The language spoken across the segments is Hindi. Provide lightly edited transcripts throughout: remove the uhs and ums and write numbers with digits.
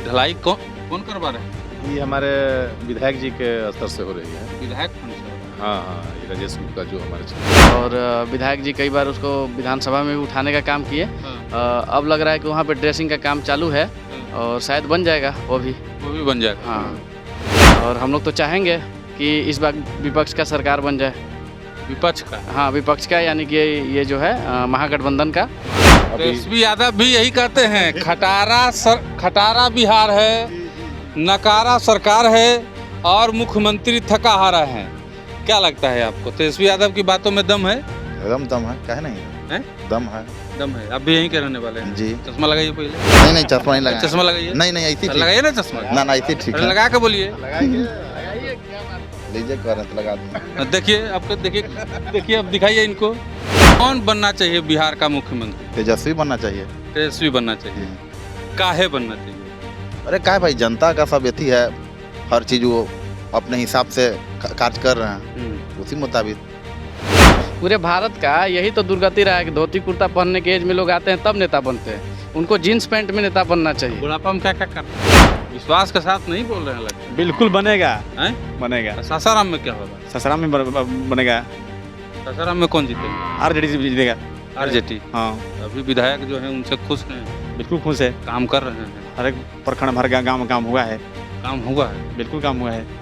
ढलाई कौन कौन करवा रहे हैं? ये हमारे विधायक जी के स्तर से हो रही है। विधायक फंड से? हाँ हाँ, ये राजेश गुप्ता जो हमारे क्षेत्र और विधायक जी कई बार उसको विधानसभा में भी उठाने का काम किए। हाँ, अब लग रहा है कि वहाँ पे ड्रेसिंग का काम चालू है और शायद बन जाएगा वो भी। बन जाएगा। हाँ, और हम लोग तो चाहेंगे कि इस बार विपक्ष का सरकार बन जाए। विपक्ष का? हाँ, विपक्ष का, यानी कि ये जो है महागठबंधन का। तेजस्वी यादव भी यही कहते हैं, खटारा बिहार है, नकारा सरकार है और मुख्यमंत्री थका हारा है। क्या लगता है आपको, तेजस्वी यादव की बातों में दम है? एकदम दम है, कहे नहीं है? दम है। दम है। आप भी यहीं के रहने वाले हैं? जी। चश्मा लगाइए पहले। नहीं चश्मा नहीं लगाया। चश्मा लगाइए। नहीं ऐसी लगाइए ना चश्मा। ना ऐसी ठीक है। लगा के बोलिए। लीजिए कह रहे तो लगा दूँ। देखिए आपको, देखिए अब दिखाइए इनको, कौन बनना चाहिए बिहार का मुख्यमंत्री? तेजस्वी बनना चाहिए। तेजस्वी बनना चाहिए। काहे बनना चाहिए? अरे क्या भाई, जनता का सब यथी है, हर चीज वो अपने हिसाब से कार्य कर रहे हैं, उसी मुताबिक। पूरे भारत का यही तो दुर्गति रहा है कि धोती कुर्ता पहनने के एज में लोग आते हैं तब नेता बनते हैं। उनको जीन्स पैंट में नेता बनना चाहिए। बुढ़ापा में क्या क्या करना? विश्वास के साथ नहीं बोल रहे हैं लगता है। बिल्कुल बनेगा। हैं? बनेगा। सासाराम में क्या होगा? ससुराल में बनेगा। सासाराम में कौन जीतेगा? आरजेडी जीतेगा। आरजेडी। हाँ, अभी विधायक जो है उनसे खुश हैं? बिल्कुल खुश है। काम कर रहे हैं? हर एक प्रखंड हर गाँव में काम हुआ है। काम हुआ है? बिल्कुल काम हुआ है।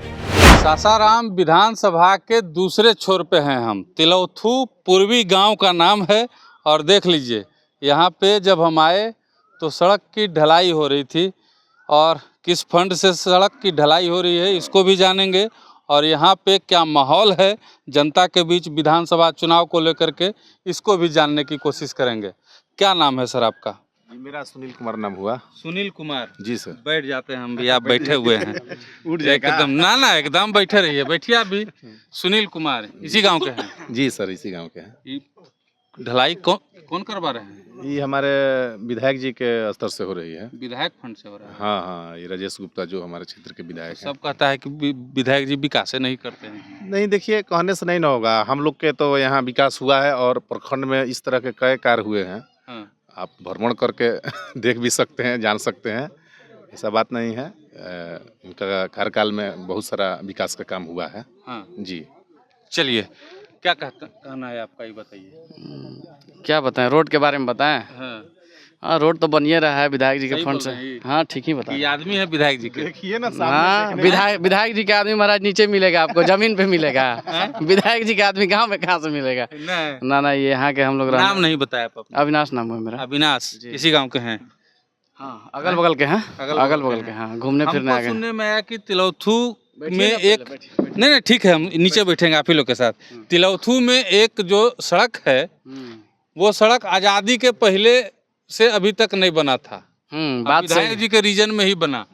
सासाराम विधानसभा के दूसरे छोर पे हैं हम। तिलौथू पूर्वी गांव का नाम है और देख लीजिए, यहाँ पे जब हम आए तो सड़क की ढलाई हो रही थी और किस फंड से सड़क की ढलाई हो रही है इसको भी जानेंगे और यहाँ पे क्या माहौल है जनता के बीच विधानसभा चुनाव को लेकर के, इसको भी जानने की कोशिश करेंगे। क्या नाम है सर आपका? मेरा सुनील कुमार नाम हुआ। सुनील कुमार जी सर। बैठ जाते हैं हम भी, आप बैठे हुए हैं। उठ जाएगा एकदम ना एकदम बैठे रहिए, बैठिए आप भी। सुनील कुमार इसी गांव के हैं? जी सर, इसी गांव के हैं। ये ढलाई कौन करवा रहे हैं? ये हमारे विधायक जी के स्तर से हो रही है। विधायक फंड से हो रहा है? हाँ हाँ, ये राजेश गुप्ता जो हमारे क्षेत्र के विधायक हैं। सब कहता है कि विधायक जी विकास नहीं करते हैं। नहीं देखिए, कहने से नहीं ना होगा। हम लोग के तो यहाँ विकास हुआ है और प्रखंड में इस तरह के कई कार्य हुए हैं। हाँ। आप भ्रमण करके देख भी सकते हैं, जान सकते हैं, ऐसा बात नहीं है। उनका कार्यकाल में बहुत सारा विकास का काम हुआ है। हाँ जी। चलिए, क्या कहना है आपका, ये बताइए। क्या बताएं, रोड के बारे में बताएं? हाँ, रोड तो बनिए रहा है विधायक जी के फंड से। हाँ, ठीक ही बताएं। ये आदमी है विधायक जी के? देखिए ना, हाँ, विधायक जी के आदमी महाराज नीचे मिलेगा आपको, जमीन पे मिलेगा। विधायक जी के आदमी गाँव में कहाँ से मिलेगा? ना, ये यहाँ के हम लोग। नाम नहीं बताया आप अपना? अविनाश नाम है मेरा। अविनाश, इसी गाँव के हैं? हाँ, अगल बगल के हैं। अगल बगल के, हाँ, घूमने फिरने आ गए। सुनने में आया कि तिलौथू में एक, नहीं ठीक है, हम नीचे बैठेंगे आप ही लोग के साथ। तिलौथू में एक जो सड़क है, वो सड़क आजादी के पहले से अभी तक नहीं बना था। बात विधायक जी के रीजन में ही बना।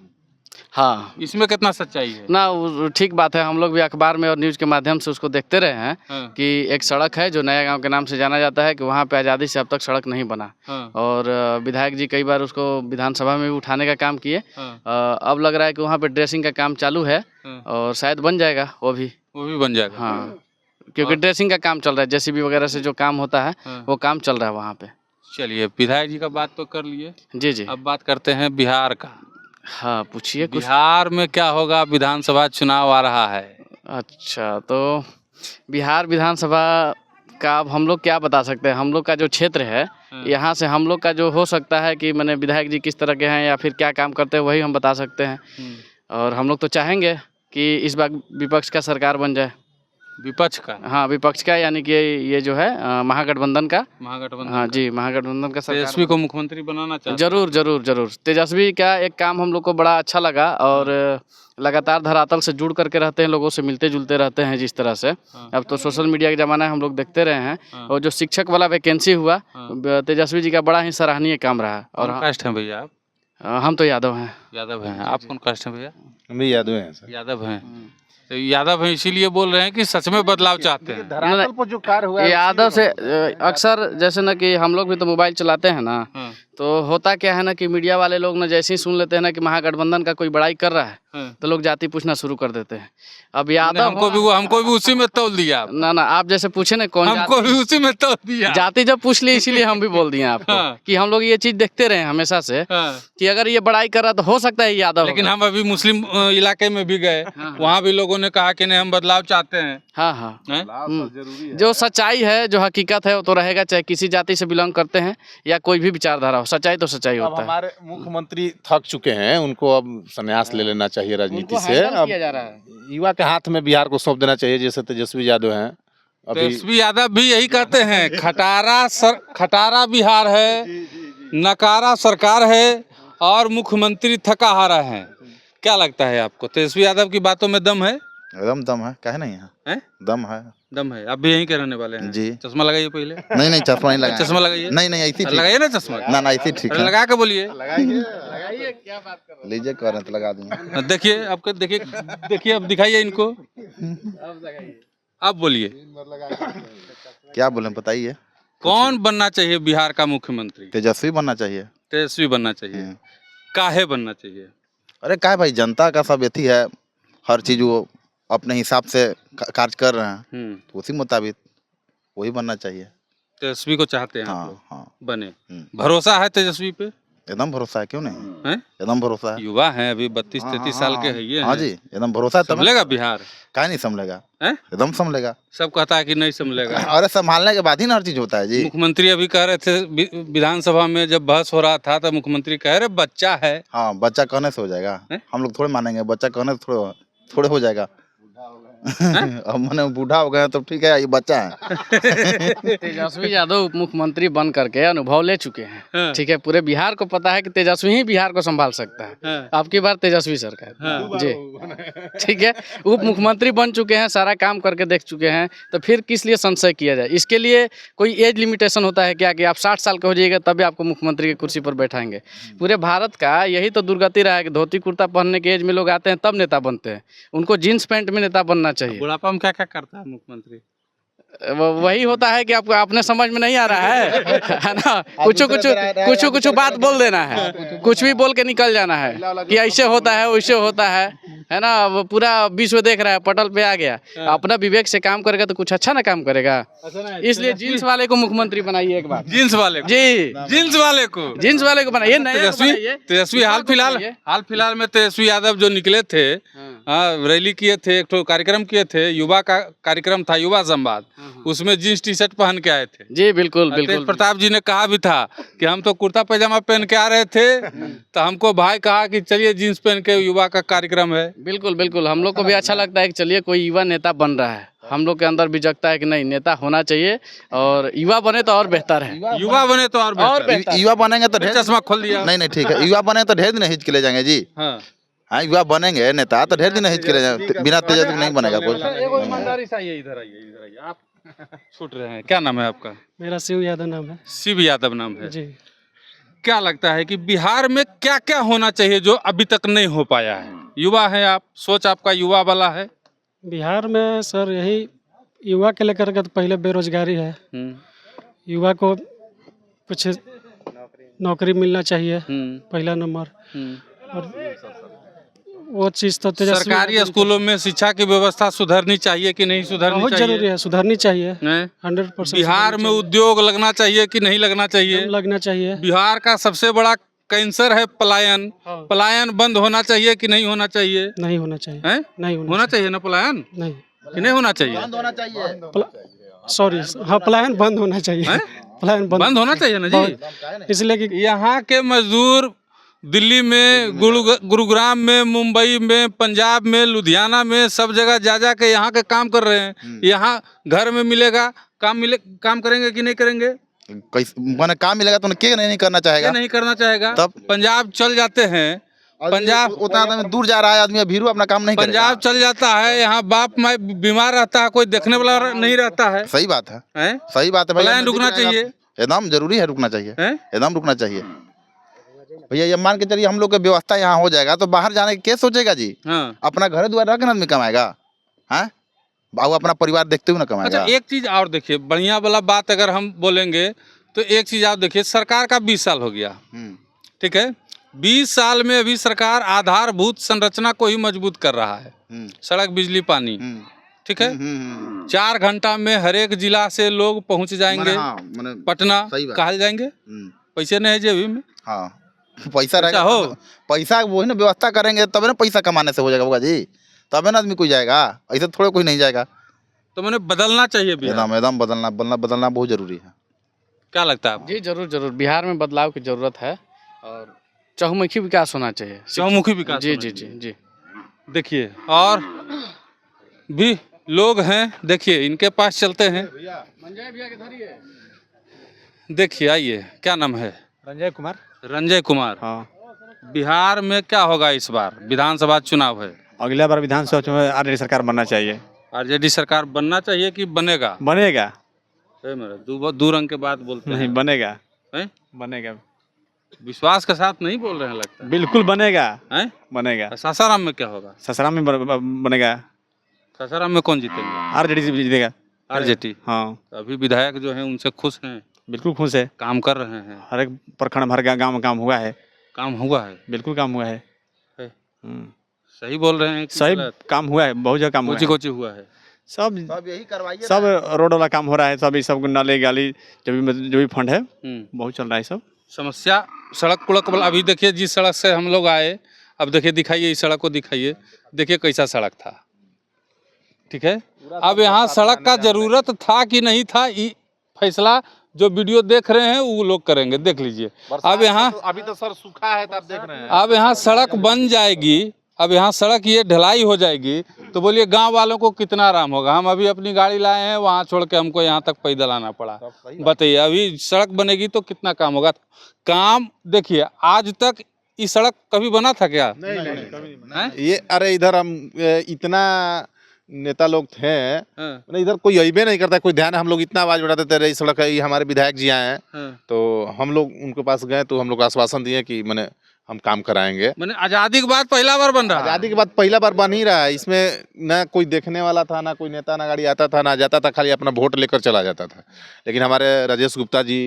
हाँ, इसमें कितना सच्चाई है? ना, ठीक बात है। हम लोग भी अखबार में और न्यूज़ के माध्यम से उसको देखते रहे हैं। हाँ। कि एक सड़क है जो नया गांव के नाम से जाना जाता है, कि वहाँ पे आज़ादी से अब तक सड़क नहीं बना। हाँ। और विधायक जी कई बार उसको विधानसभा में भी उठाने का काम किए। हाँ। अब लग रहा है कि वहाँ पे ड्रेसिंग का काम चालू है और शायद बन जाएगा वो भी बन जाएगा। हाँ, क्योंकि ड्रेसिंग का काम चल रहा है, जेसीबी वगैरह से जो काम होता है वो काम चल रहा है वहाँ पे। चलिए, विधायक जी का बात तो कर लिए। जी। अब बात करते हैं बिहार का। हाँ, पूछिए कुछ। बिहार में क्या होगा? विधानसभा चुनाव आ रहा है। अच्छा, तो बिहार विधानसभा का अब हम लोग क्या बता सकते हैं? हम लोग का जो क्षेत्र है, यहाँ से हम लोग का जो हो सकता है कि मैंने विधायक जी किस तरह के हैं या फिर क्या काम करते हैं, वही हम बता सकते हैं। और हम लोग तो चाहेंगे कि इस बार विपक्ष का सरकार बन जाए। विपक्ष का? हाँ, विपक्ष का, यानी कि ये जो है महागठबंधन का। महागठबंधन? हाँ जी, महागठबंधन का सरकार। तेजस्वी को मुख्यमंत्री बनाना चाहिए। जरूर। तेजस्वी का एक काम हम लोग को बड़ा अच्छा लगा और लगातार धरातल से जुड़ करके रहते हैं, लोगों से मिलते जुलते रहते हैं जिस तरह से। अब तो सोशल मीडिया का ज़माना है, हम लोग देखते रहे हैं। और जो शिक्षक वाला वैकेंसी हुआ, तेजस्वी जी का बड़ा ही सराहनीय काम रहा। और कास्ट हैं भैया आप? हम तो यादव हैं। यादव हैं। आप कौन कास्ट हैं भैया? हम भी यादव हैं सर। यादव हैं। तो यादव हैं इसीलिए बोल रहे हैं कि सच में बदलाव चाहते हैं? धरातल पर जो कार्य हुआ है, यादव से अक्सर जैसे ना कि हम लोग भी तो मोबाइल चलाते हैं ना, तो होता क्या है ना कि मीडिया वाले लोग ना जैसे ही सुन लेते हैं ना कि महागठबंधन का कोई बड़ाई कर रहा है, तो लोग जाति पूछना शुरू कर देते हैं। अब यादव हमको भी उसी में तौल दिया। ना, आप जैसे पूछे ना कौन, हमको भी उसी में तौल दिया। जाति जब पूछ ली, इसीलिए हम भी बोल दिए आपको कि हम लोग ये चीज देखते रहे हमेशा से कि अगर ये बड़ाई कर रहा तो हो सकता है यादव लेकिन होगा। हम अभी मुस्लिम इलाके में भी गए, वहाँ भी लोगों ने कहा कि नहीं हम बदलाव चाहते हैं। हाँ हाँ हैं? जो सच्चाई है, जो हकीकत है वो तो रहेगा, चाहे किसी जाति से बिलोंग करते हैं या कोई भी विचारधारा हो, सच्चाई तो सच्चाई अब होता है। हमारे मुख्यमंत्री थक चुके हैं, उनको अब संन्यास ले लेना चाहिए राजनीति उनको से। हैंडल अब किया जा रहा है। युवा के हाथ में बिहार को सौंप देना चाहिए, जैसे तेजस्वी यादव हैं अभी। तेजस्वी यादव भी यही कहते हैं, खटारा बिहार है, नकारा सरकार है और मुख्यमंत्री थका हारा है। क्या लगता है आपको, तेजस्वी यादव की बातों में दम है? एकदम दम है, काहे नहीं है, हैं? दम है दम है। आप भी यहीं के रहने वाले हैं? जी। चश्मा लगाइए पहले। नहीं नहीं चश्मा नहीं लगाया, चश्मा लगाइए। नहीं नहीं ऐसी ठीक लगाइए ना चश्मा। ना ना ऐसी ठीक अरे है, लगा के बोलिए। लीजिए कह रहे हैं तो लगा दूंगा। देखिए आपको, देखिए अब दिखाइए इनको, अब बोलिए क्या बोले बताइए। कौन बनना चाहिए बिहार का मुख्यमंत्री? तेजस्वी बनना चाहिए। तेजस्वी बनना चाहिए। काहे बनना चाहिए? अरे क्या भाई, जनता का सब यथी है, हर चीज वो अपने हिसाब से कार्य कर रहे हैं, तो उसी मुताबिक वही बनना चाहिए। तेजस्वी को चाहते हैं आप हाँ लोग हाँ, बने? भरोसा है तेजस्वी पे? एकदम भरोसा है, क्यों नहीं, हैं? एकदम भरोसा है। युवा हैं, अभी 32-33 हाँ, साल के हाँ, है ये हाँ हैं। जी, एकदम भरोसा है, तब संभलेगा बिहार? काहे नहीं संभलेगा, हैं? एकदम संभलेगा। सब कहता है कि नहीं संभलेगा। अरे संभालने के बाद ही ना हर चीज होता है जी। मुख्यमंत्री अभी कह रहे थे विधानसभा में जब बहस हो रहा था, तो मुख्यमंत्री कह रहे बच्चा है। हाँ, बच्चा कहने से हो जाएगा, हम लोग थोड़े मानेंगे, बच्चा कहने से थोड़े हो जाएगा। अब मैंने बूढ़ा हो गया तो ठीक है, ये बच्चा है। तेजस्वी यादव उप मुख्यमंत्री बन करके अनुभव ले चुके हैं, हाँ। ठीक है। पूरे बिहार को पता है कि तेजस्वी ही बिहार को संभाल सकता है। हाँ। आपकी बार तेजस्वी सरकार, हाँ। जी, ठीक है। उप मुख्यमंत्री बन चुके हैं, सारा काम करके देख चुके हैं, तो फिर किस लिए संशय किया जाए? इसके लिए कोई एज लिमिटेशन होता है क्या, कि आप 60 साल के हो जाइएगा तभी आपको मुख्यमंत्री की कुर्सी पर बैठाएंगे? पूरे भारत का यही तो दुर्गति रहा है कि धोती कुर्ता पहनने के एज में लोग आते हैं तब नेता बनते हैं। उनको जीन्स पैंट में नेता बनना चाहिए। बुढ़ापा में क्या क्या करता है मुख्यमंत्री? वही होता है कि आपको अपने समझ में नहीं आ रहा है ना, कुछ बात बोल देना है, कुछ भी बोल के निकल जाना है कि ऐसे होता है वैसे होता है ना। वो पूरा विश्व देख रहा है, पटल पे आ गया। अपना विवेक से काम करेगा तो कुछ अच्छा ना काम करेगा। इसलिए जीन्स वाले को मुख्यमंत्री बनाइए एक बार। जीन्स वाले को? जी, जीन्स वाले को बनाइए। तेजस्वी हाल फिलहाल में तेजस्वी यादव जो निकले थे, रैली किए थे, एक कार्यक्रम किए थे, युवा का कार्यक्रम था, युवा संवाद, उसमें जीन्स टी शर्ट पहन के आए थे। जी बिल्कुल तेज बिल्कुल। प्रताप जी ने कहा भी था कि हम तो कुर्ता पैजामा पहन के आ रहे थे, तो हमको भाई कहा कि चलिए जीन्स पहन के, युवा का कार्यक्रम है। बिल्कुल बिल्कुल, हम लोग को भी अच्छा लगता है कि चलिए कोई युवा नेता बन रहा है। हम लोग के अंदर भी जगता है कि नहीं, नेता होना चाहिए, और युवा बने तो और बेहतर है। युवा बने तो और बेहतर। युवा बनेंगे तो ढेर, चश्मा खोल दिया। नहीं नहीं ठीक है, युवा बने तो ढेर दिन हिच के ले जाएंगे जी। हाँ। हाँ, युवा बनेंगे नेता तो ढेर दिन हिच के ले जाएंगे, बिना तेजस्वी नहीं बनेगा कोई। एगो ईमानदारी से आइए, इधर आइए आप छूट रहे हैं। क्या नाम है आपका? मेरा शिव यादव नाम है शिव यादव नाम है जी। क्या लगता है कि बिहार में क्या क्या होना चाहिए जो अभी तक नहीं हो पाया है? युवा है आप, सोच आपका युवा वाला है। बिहार में सर यही युवा के लेकर के तो पहले बेरोजगारी है, युवा को कुछ नौकरी मिलना चाहिए पहला नंबर। और वो चीज़ तो तेजस्वी सरकारी स्कूलों में शिक्षा की व्यवस्था सुधरनी चाहिए कि नहीं सुधरनी बहुत चाहिए? जरूरी है, सुधरनी चाहिए हैं? 100%। बिहार में उद्योग लगना चाहिए कि नहीं लगना चाहिए? लगना चाहिए। बिहार का सबसे बड़ा कैंसर है पलायन। हाँ। पलायन बंद होना चाहिए कि नहीं होना चाहिए? नहीं होना चाहिए। हैं? नहीं होना चाहिए ना पलायन, नहीं कि नहीं होना चाहिए? सॉरी, हाँ पलायन बंद होना चाहिए। पलायन बंद होना चाहिए ना जी, इसलिए कि यहाँ के मजदूर दिल्ली में, गुरुग्राम में, मुंबई में, पंजाब में, लुधियाना में, सब जगह जा के यहाँ के काम कर रहे हैं। यहाँ घर में मिलेगा, काम करेंगे कि नहीं करेंगे? मैंने काम मिलेगा तो उन्हें नहीं करना चाहेगा, नहीं करना चाहेगा। तब पंजाब चल जाते हैं, पंजाब उतना आदमी दूर जा रहा है, आदमी भीरू अपना काम नहीं करेगा। पंजाब चल जाता है, यहाँ बाप माँ बीमार रहता है, कोई देखने वाला नहीं रहता है। सही बात है, हैं? सही बात है भैया। पलायन रुकना चाहिए, एकदम जरूरी है, रुकना चाहिए, हैं? एकदम रुकना चाहिए भैया। ये मान के चलिए हम लोग की व्यवस्था यहाँ हो जाएगा तो बाहर जाने की क्या सोचेगा जी? हाँ। अपना घर द्वार रख आदमी कमाएगा, हाँ, बाबू अपना परिवार देखते हुए ना कमाएगा। अच्छा, एक चीज और देखिए, बढ़िया वाला बात अगर हम बोलेंगे तो एक चीज आप देखिए, सरकार का 20 साल हो गया, ठीक है। 20 साल में अभी सरकार आधारभूत संरचना को ही मजबूत कर रहा है, सड़क, बिजली, पानी, ठीक है। 4 घंटा में हर एक जिला से लोग पहुंच जाएंगे। पटना कहा जाएंगे, पैसे नहीं है जेबी में, हाँ, पैसा रहेगा हो। तो पैसा वही ना व्यवस्था करेंगे तब ना पैसा कमाने से हो जाएगा होगा जी, तब ना आदमी कोई जाएगा, ऐसे थोड़े कोई नहीं जाएगा। तो मैंने बदलना चाहिए बिहार। एकदम एकदम बदलना बहुत जरूरी है। क्या लगता है आपको? जी जरूर जरूर, बिहार में बदलाव की ज़रूरत है और चहुमुखी विकास होना चाहिए। चहुमुखी विकास जी होना जी चाहिए। जी जी। देखिए और भी लोग हैं, देखिए इनके पास चलते हैं। देखिए आइए, क्या नाम है? रंजय कुमार। रंजय कुमार। हाँ, बिहार में क्या होगा इस बार? विधानसभा चुनाव है, अगला बार विधानसभा चुनाव में आरजेडी सरकार बनना चाहिए। आरजेडी सरकार बनना चाहिए कि बनेगा? बनेगा है मेरा दो रंग के बात बोलते नहीं, हैं। बनेगा हैं? बनेगा, विश्वास के साथ नहीं बोल रहे हैं लगता है। बिल्कुल बनेगा, हैं? बनेगा। सासाराम में क्या होगा? ससुराल में बनेगा, सासाराम में कौन जीतेंगे? आरजेडी से जीतेगा। आरजेडी। हाँ, अभी विधायक जो हैं उनसे खुश हैं, बिल्कुल खुश है। काम कर रहे हैं, हर एक प्रखंड हर गाँव में काम हुआ है, काम हुआ है। बिल्कुल काम हुआ है। है। हम्म, सही बोल रहे हैं कि सही गलत? काम हुआ है, बहुत जगह काम हुआ कोची है। कोची हुआ है? सब सब यही करवाइए। सब रोड वाला काम हो रहा है, सब सब नाले गाली जो भी फंड है बहुत चल रहा है सब। समस्या सड़क कुड़क वाला, अभी देखिए जिस सड़क से हम लोग आए, अब देखिए दिखाइए इस सड़क को, दिखाइए, देखिए कैसा सड़क था। ठीक है, अब यहाँ सड़क का जरूरत था कि नहीं था, ये फैसला जो वीडियो देख रहे हैं वो लोग करेंगे। देख लीजिए, अब यहाँ अभी तो सर सूखा है, तो आप देख रहे हैं। अब यहाँ सड़क बन जाएगी, अब यहाँ सड़क ये ढलाई हो जाएगी, तो बोलिए गांव वालों को कितना आराम होगा। हम अभी अपनी गाड़ी लाए हैं, वहाँ छोड़ के हमको यहाँ तक पैदल आना पड़ा। बताइए, अभी सड़क बनेगी तो कितना काम होगा। काम देखिए, आज तक ये सड़क कभी बना था क्या? हैं? ये अरे इधर हम इतना नेता लोग थे, हाँ, इधर कोई अइबे नहीं करता, कोई ध्यान, हम लोग इतना आवाज उठाते थे, रही सड़क है, ये हमारे विधायक जी आए हैं, हाँ। तो हम लोग उनके पास गए, तो हम लोग आश्वासन दिए कि मैंने हम काम कराएंगे। मैंने आजादी के बाद पहला बार बन रहा है। आजादी के बाद पहला बार बन ही रहा है। इसमें ना कोई देखने वाला था, ना कोई नेता, ना गाड़ी आता था, ना जाता था, खाली अपना वोट लेकर चला जाता था। लेकिन हमारे राजेश गुप्ता जी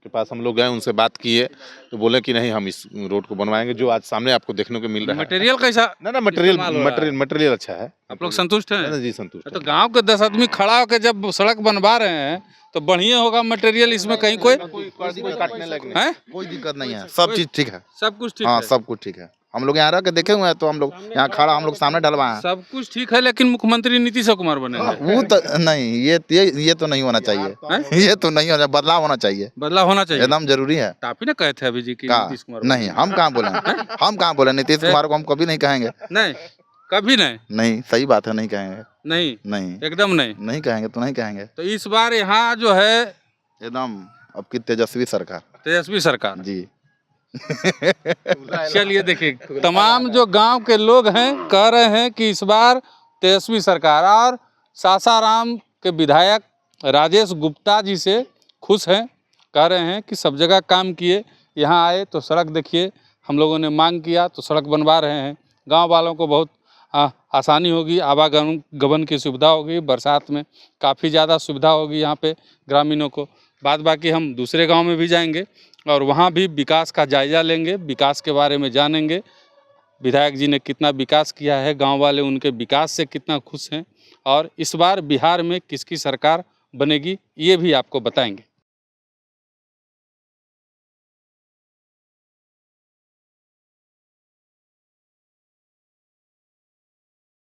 के पास हम लोग गए, उनसे बात किए, तो बोले कि नहीं, हम इस रोड को बनवाएंगे, जो आज सामने आपको देखने को मिल रहा है। मटेरियल कैसा? ना इस्तेमाल हो रहा है? मटेरियल अच्छा है। आप लोग संतुष्ट हैं? ना जी, संतुष्ट तो है। गांव के 10 आदमी खड़ा होकर जब सड़क बनवा रहे हैं तो बढ़िया होगा मटेरियल, इसमें कहीं कोई कोई काटने लगे नहीं। है? कोई दिक्कत नहीं है, सब चीज ठीक है। सब कुछ ठीक हाँ है। सब कुछ ठीक है। हम लोग यहाँ रह के देखे हुए हैं, तो हम लोग यहाँ खड़ा, हम लोग सामने डलवाए हैं। सब कुछ ठीक है, लेकिन मुख्यमंत्री नीतीश कुमार बनेंगे। वो तो नहीं, ये तो नहीं होना चाहिए। ये तो नहीं होना, बदलाव होना चाहिए, बदलाव होना चाहिए। एकदम जरूरी है। तो आप ही ना कहे थे अभी जी कि का नीतीश कुमार नहीं, हम कहाँ बोले हम कहाँ बोले नीतीश कुमार को हम कभी नहीं कहेंगे। नहीं, कभी नहीं। नहीं, सही बात है, नहीं कहेंगे। नहीं, नहीं, एकदम नहीं। नहीं कहेंगे तो नहीं कहेंगे। तो इस बार यहाँ जो है एकदम अब की तेजस्वी सरकार तेजस्वी सरकार। जी। चलिए देखिए, तमाम जो गांव के लोग हैं कह रहे हैं कि इस बार तेजस्वी सरकार, और सासाराम के विधायक राजेश गुप्ता जी से खुश हैं। कह रहे हैं कि सब जगह काम किए, यहाँ आए तो सड़क देखिए, हम लोगों ने मांग किया तो सड़क बनवा रहे हैं। गांव वालों को बहुत आसानी होगी, आवागमन की सुविधा होगी, बरसात में काफ़ी ज़्यादा सुविधा होगी यहाँ पे ग्रामीणों को। बाद बाकी हम दूसरे गांव में भी जाएंगे और वहाँ भी विकास का जायज़ा लेंगे, विकास के बारे में जानेंगे, विधायक जी ने कितना विकास किया है, गांव वाले उनके विकास से कितना खुश हैं, और इस बार बिहार में किसकी सरकार बनेगी ये भी आपको बताएंगे।